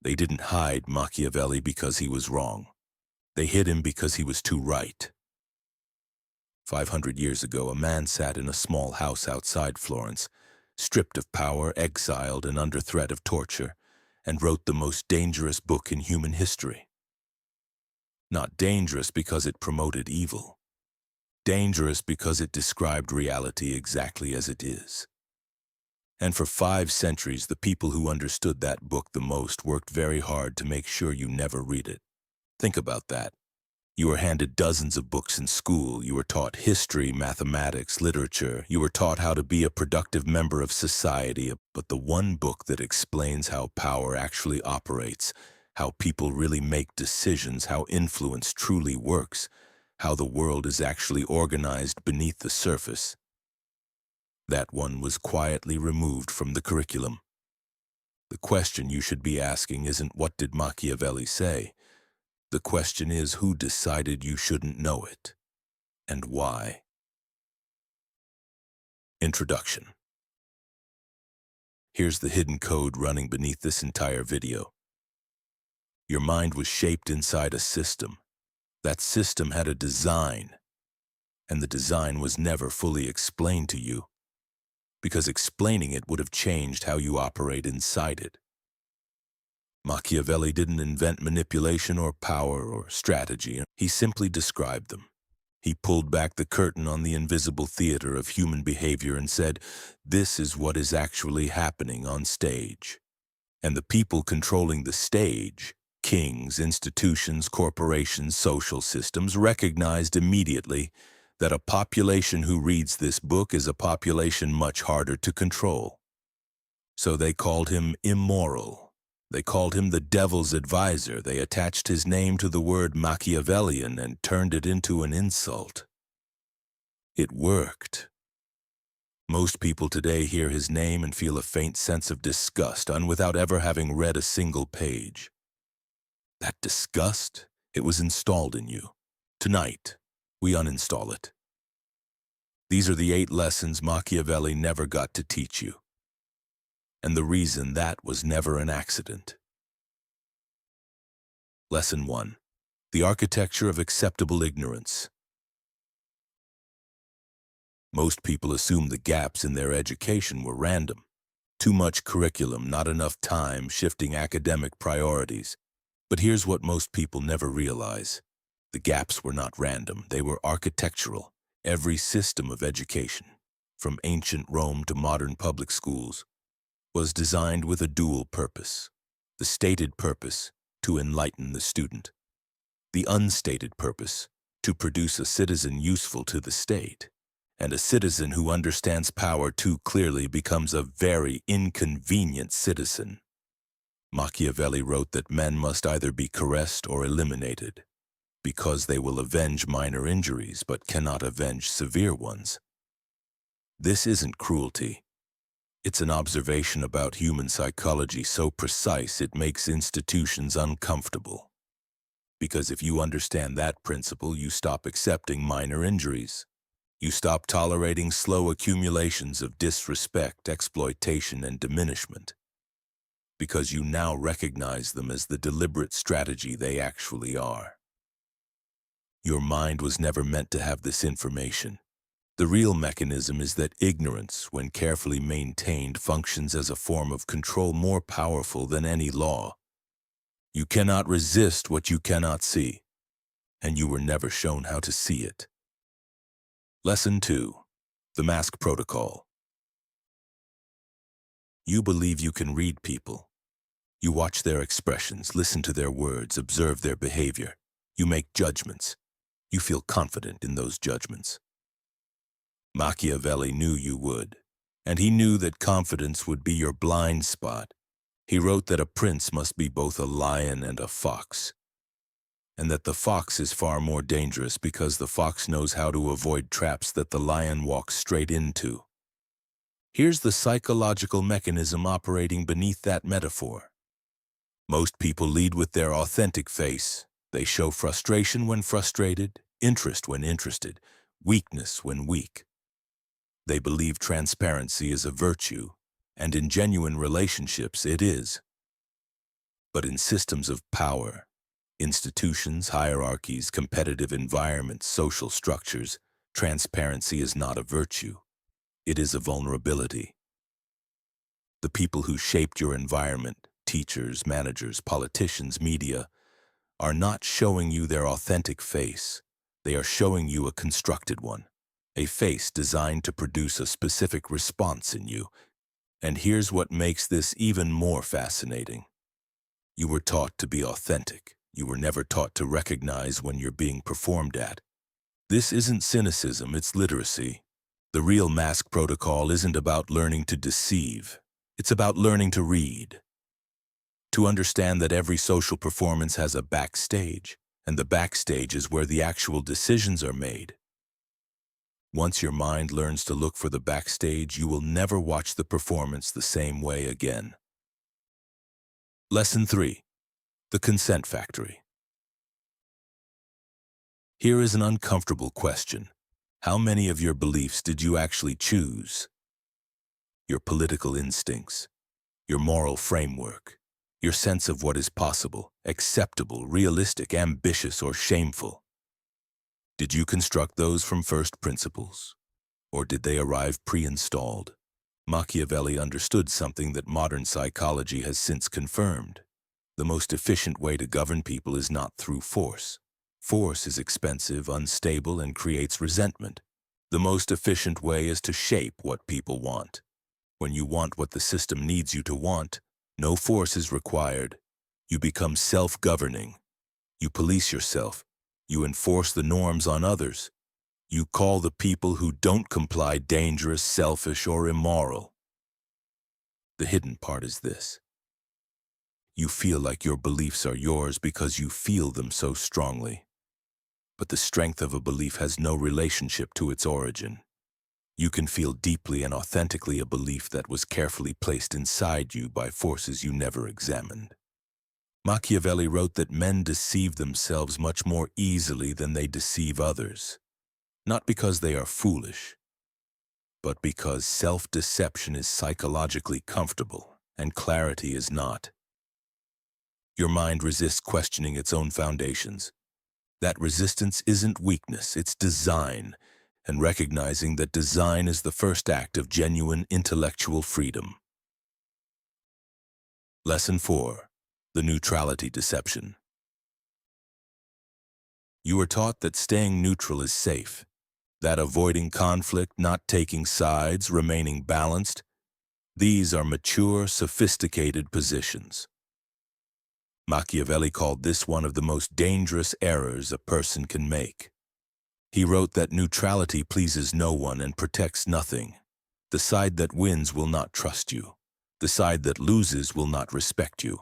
They didn't hide Machiavelli because he was wrong. They hid him because he was too right. 500 years ago, a man sat in a small house outside Florence, stripped of power, exiled, and under threat of torture, and wrote the most dangerous book in human history. Not dangerous because it promoted evil. Dangerous because it described reality exactly as it is. And for 5 centuries, the people who understood that book the most worked very hard to make sure you never read it. Think about that. You were handed dozens of books in school. You were taught history, mathematics, literature. You were taught how to be a productive member of society. But the one book that explains how power actually operates, how people really make decisions, how influence truly works, how the world is actually organized beneath the surface, that one was quietly removed from the curriculum. The question you should be asking isn't what did Machiavelli say? The question is who decided you shouldn't know it, and why. Introduction. Here's the hidden code running beneath this entire video. Your mind was shaped inside a system. That system had a design, and the design was never fully explained to you, because explaining it would have changed how you operate inside it. Machiavelli didn't invent manipulation or power or strategy. He simply described them. He pulled back the curtain on the invisible theater of human behavior and said, this is what is actually happening on stage. And the people controlling the stage, kings, institutions, corporations, social systems, recognized immediately that a population who reads this book is a population much harder to control. So they called him immoral. They called him the devil's advisor. They attached his name to the word Machiavellian and turned it into an insult. It worked. Most people today hear his name and feel a faint sense of disgust, without ever having read a single page. That disgust, it was installed in you. Tonight, we uninstall it. These are the 8 lessons Machiavelli never got to teach you. And the reason that was never an accident. Lesson 1. The architecture of acceptable ignorance. Most people assume the gaps in their education were random. Too much curriculum, not enough time, shifting academic priorities. But here's what most people never realize. The gaps were not random, they were architectural. Every system of education, from ancient Rome to modern public schools, was designed with a dual purpose. The stated purpose, to enlighten the student. The unstated purpose, to produce a citizen useful to the state. And a citizen who understands power too clearly becomes a very inconvenient citizen. Machiavelli wrote that men must either be caressed or eliminated, because they will avenge minor injuries but cannot avenge severe ones. This isn't cruelty. It's an observation about human psychology so precise it makes institutions uncomfortable. Because if you understand that principle, you stop accepting minor injuries. You stop tolerating slow accumulations of disrespect, exploitation, and diminishment. Because you now recognize them as the deliberate strategy they actually are. Your mind was never meant to have this information. The real mechanism is that ignorance, when carefully maintained, functions as a form of control more powerful than any law. You cannot resist what you cannot see, and you were never shown how to see it. Lesson 2. The Mask Protocol. You believe you can read people. You watch their expressions, listen to their words, observe their behavior. You make judgments. You feel confident in those judgments. Machiavelli knew you would, and he knew that confidence would be your blind spot. He wrote that a prince must be both a lion and a fox, and that the fox is far more dangerous because the fox knows how to avoid traps that the lion walks straight into. Here's the psychological mechanism operating beneath that metaphor. Most people lead with their authentic face. They show frustration when frustrated, interest when interested, weakness when weak. They believe transparency is a virtue, and in genuine relationships it is. But in systems of power, institutions, hierarchies, competitive environments, social structures, transparency is not a virtue. It is a vulnerability. The people who shaped your environment, teachers, managers, politicians, media, are not showing you their authentic face. They are showing you a constructed one, a face designed to produce a specific response in you. And here's what makes this even more fascinating. You were taught to be authentic. You were never taught to recognize when you're being performed at. This isn't cynicism, it's literacy. The real mask protocol isn't about learning to deceive. It's about learning to read. To understand that every social performance has a backstage, and the backstage is where the actual decisions are made. Once your mind learns to look for the backstage, you will never watch the performance the same way again. Lesson 3. The Consent Factory. Here is an uncomfortable question. How many of your beliefs did you actually choose? Your political instincts, your moral framework, your sense of what is possible, acceptable, realistic, ambitious, or shameful. Did you construct those from first principles? Or did they arrive pre-installed? Machiavelli understood something that modern psychology has since confirmed. The most efficient way to govern people is not through force. Force is expensive, unstable, and creates resentment. The most efficient way is to shape what people want. When you want what the system needs you to want, no force is required. You become self-governing. You police yourself. You enforce the norms on others. You call the people who don't comply dangerous, selfish, or immoral. The hidden part is this. You feel like your beliefs are yours because you feel them so strongly. But the strength of a belief has no relationship to its origin. You can feel deeply and authentically a belief that was carefully placed inside you by forces you never examined. Machiavelli wrote that men deceive themselves much more easily than they deceive others, not because they are foolish, but because self-deception is psychologically comfortable and clarity is not. Your mind resists questioning its own foundations. That resistance isn't weakness, it's design, and recognizing that design is the first act of genuine intellectual freedom. Lesson 4. The Neutrality Deception. You are taught that staying neutral is safe, that avoiding conflict, not taking sides, remaining balanced, these are mature, sophisticated positions. Machiavelli called this one of the most dangerous errors a person can make. He wrote that neutrality pleases no one and protects nothing. The side that wins will not trust you. The side that loses will not respect you.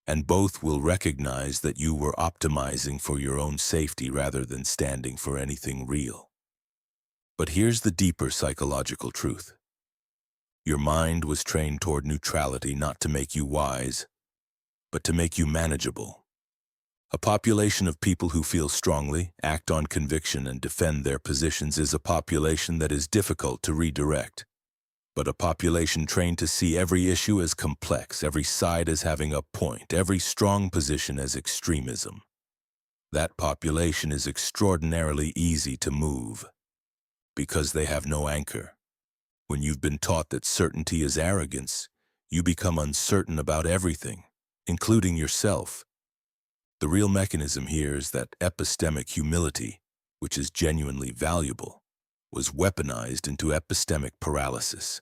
And both will recognize that you were optimizing for your own safety rather than standing for anything real. But here's the deeper psychological truth. Your mind was trained toward neutrality not to make you wise, but to make you manageable. A population of people who feel strongly, act on conviction, and defend their positions is a population that is difficult to redirect. But a population trained to see every issue as complex, every side as having a point, every strong position as extremism. That population is extraordinarily easy to move, because they have no anchor. When you've been taught that certainty is arrogance, you become uncertain about everything, including yourself. The real mechanism here is that epistemic humility, which is genuinely valuable, was weaponized into epistemic paralysis.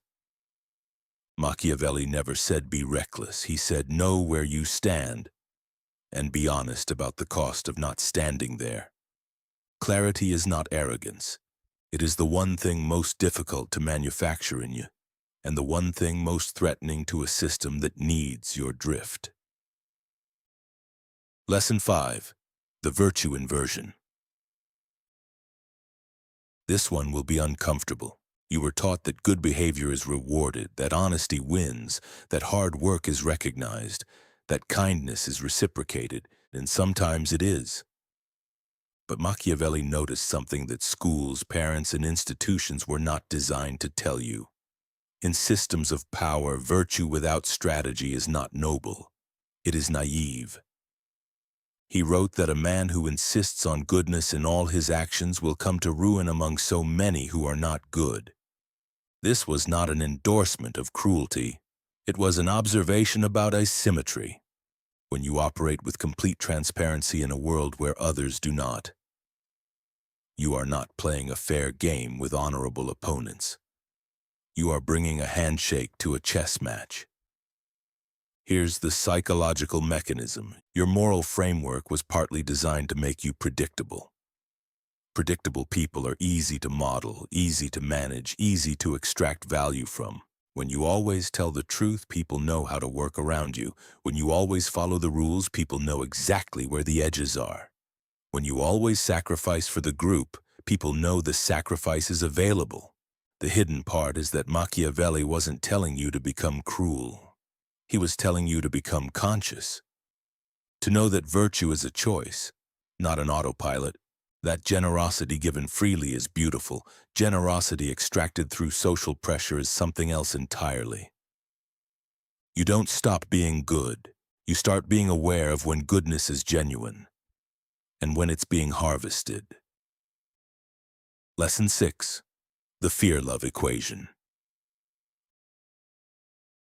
Machiavelli never said be reckless. He said know where you stand and be honest about the cost of not standing there. Clarity is not arrogance. It is the one thing most difficult to manufacture in you, and the one thing most threatening to a system that needs your drift. Lesson 5. The Virtue Inversion. This one will be uncomfortable. You were taught that good behavior is rewarded, that honesty wins, that hard work is recognized, that kindness is reciprocated, and sometimes it is. But Machiavelli noticed something that schools, parents, and institutions were not designed to tell you. In systems of power, virtue without strategy is not noble. It is naive. He wrote that a man who insists on goodness in all his actions will come to ruin among so many who are not good. This was not an endorsement of cruelty. It was an observation about asymmetry. When you operate with complete transparency in a world where others do not, you are not playing a fair game with honorable opponents. You are bringing a handshake to a chess match. Here's the psychological mechanism. Your moral framework was partly designed to make you predictable. Predictable people are easy to model, easy to manage, easy to extract value from. When you always tell the truth, people know how to work around you. When you always follow the rules, people know exactly where the edges are. When you always sacrifice for the group, people know the sacrifice is available. The hidden part is that Machiavelli wasn't telling you to become cruel. He was telling you to become conscious. To know that virtue is a choice, not an autopilot. That generosity given freely is beautiful. Generosity extracted through social pressure is something else entirely. You don't stop being good. You start being aware of when goodness is genuine and when it's being harvested. Lesson 6. The fear-love equation.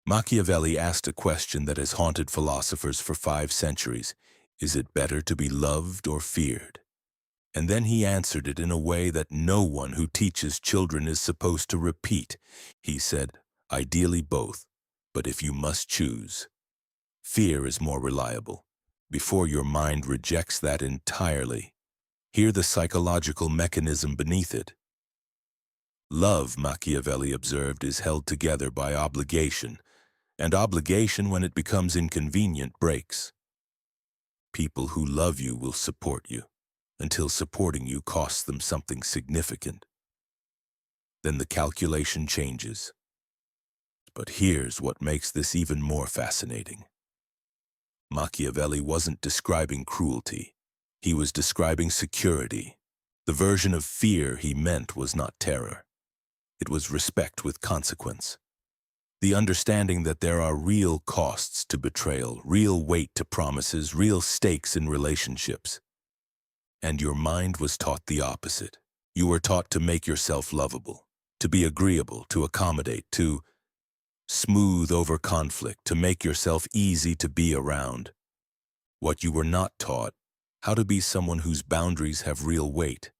Machiavelli asked a question that has haunted philosophers for 5 centuries. Is it better to be loved or feared? And then he answered it in a way that no one who teaches children is supposed to repeat. He said, ideally both, but if you must choose, fear is more reliable. Before your mind rejects that entirely, hear the psychological mechanism beneath it. Love, Machiavelli observed, is held together by obligation, and obligation, when it becomes inconvenient, breaks. People who love you will support you, until supporting you costs them something significant. Then the calculation changes. But here's what makes this even more fascinating. Machiavelli wasn't describing cruelty. He was describing security. The version of fear he meant was not terror. It was respect with consequence. The understanding that there are real costs to betrayal, real weight to promises, real stakes in relationships. And your mind was taught the opposite. You were taught to make yourself lovable, to be agreeable, to accommodate, to smooth over conflict, to make yourself easy to be around. What you were not taught, how to be someone whose boundaries have real weight,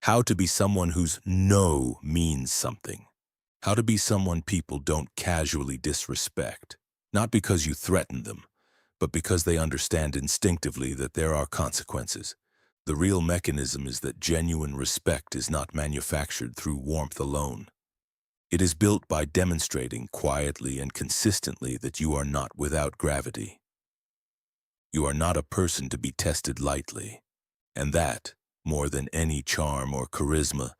how to be someone whose no means something, how to be someone people don't casually disrespect, not because you threaten them, but because they understand instinctively that there are consequences. The real mechanism is that genuine respect is not manufactured through warmth alone. It is built by demonstrating quietly and consistently that you are not without gravity. You are not a person to be tested lightly, and that, more than any charm or charisma,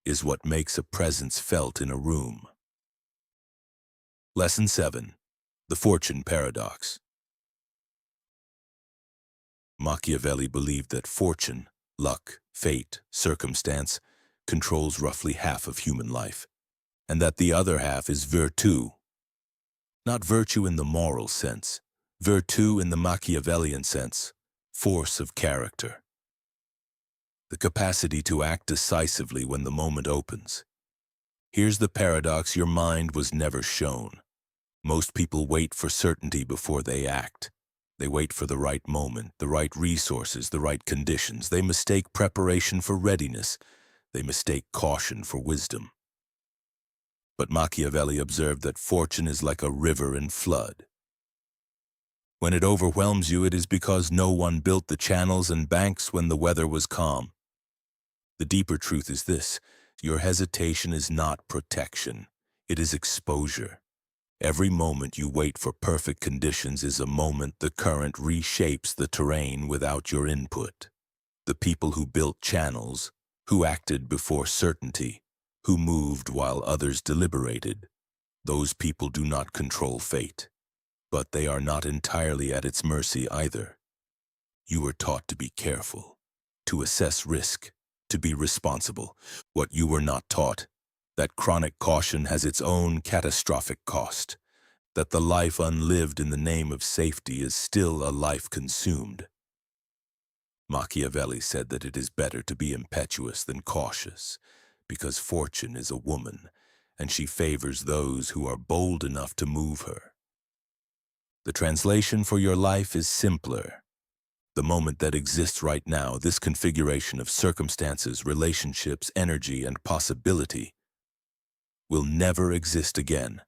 is what makes a presence felt in a room. Lesson 7. The Fortune Paradox. Machiavelli believed that fortune, luck, fate, circumstance, controls roughly half of human life, and that the other half is virtù. Not virtue in the moral sense, virtù in the Machiavellian sense, force of character. The capacity to act decisively when the moment opens. Here's the paradox your mind was never shown. Most people wait for certainty before they act. They wait for the right moment, the right resources, the right conditions. They mistake preparation for readiness. They mistake caution for wisdom. But Machiavelli observed that fortune is like a river in flood. When it overwhelms you, it is because no one built the channels and banks when the weather was calm. The deeper truth is this: your hesitation is not protection, it is exposure. Every moment you wait for perfect conditions is a moment the current reshapes the terrain without your input. The people who built channels, who acted before certainty, who moved while others deliberated, those people do not control fate, but they are not entirely at its mercy either. You were taught to be careful, to assess risk, to be responsible. What you were not taught, that chronic caution has its own catastrophic cost. that the life unlived in the name of safety is still a life consumed. Machiavelli said that it is better to be impetuous than cautious, because fortune is a woman, and she favors those who are bold enough to move her. The translation for your life is simpler. The moment that exists right now, this configuration of circumstances, relationships, energy, and possibility, will never exist again.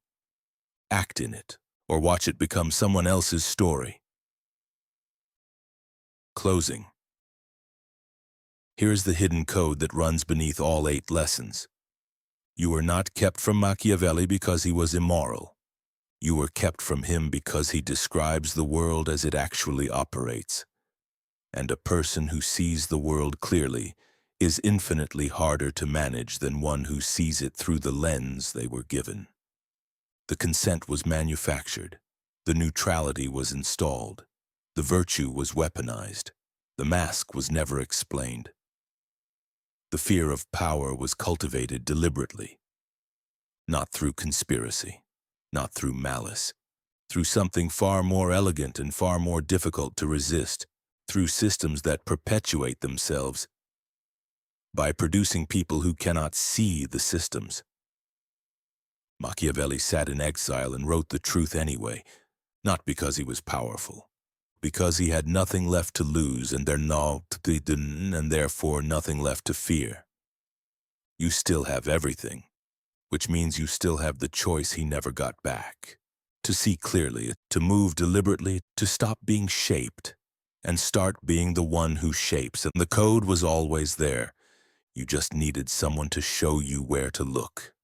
Act in it, or watch it become someone else's story. Closing. Here is the hidden code that runs beneath all 8 lessons. You were not kept from Machiavelli because he was immoral. You were kept from him because he describes the world as it actually operates. And a person who sees the world clearly is infinitely harder to manage than one who sees it through the lens they were given. The consent was manufactured. The neutrality was installed. The virtue was weaponized. The mask was never explained. The fear of power was cultivated deliberately, not through conspiracy, not through malice, through something far more elegant and far more difficult to resist, through systems that perpetuate themselves by producing people who cannot see the systems. Machiavelli sat in exile and wrote the truth anyway, not because he was powerful, because he had nothing left to lose and therefore nothing left to fear. You still have everything, which means you still have the choice he never got back. To see clearly, to move deliberately, to stop being shaped, and start being the one who shapes. And the code was always there. You just needed someone to show you where to look.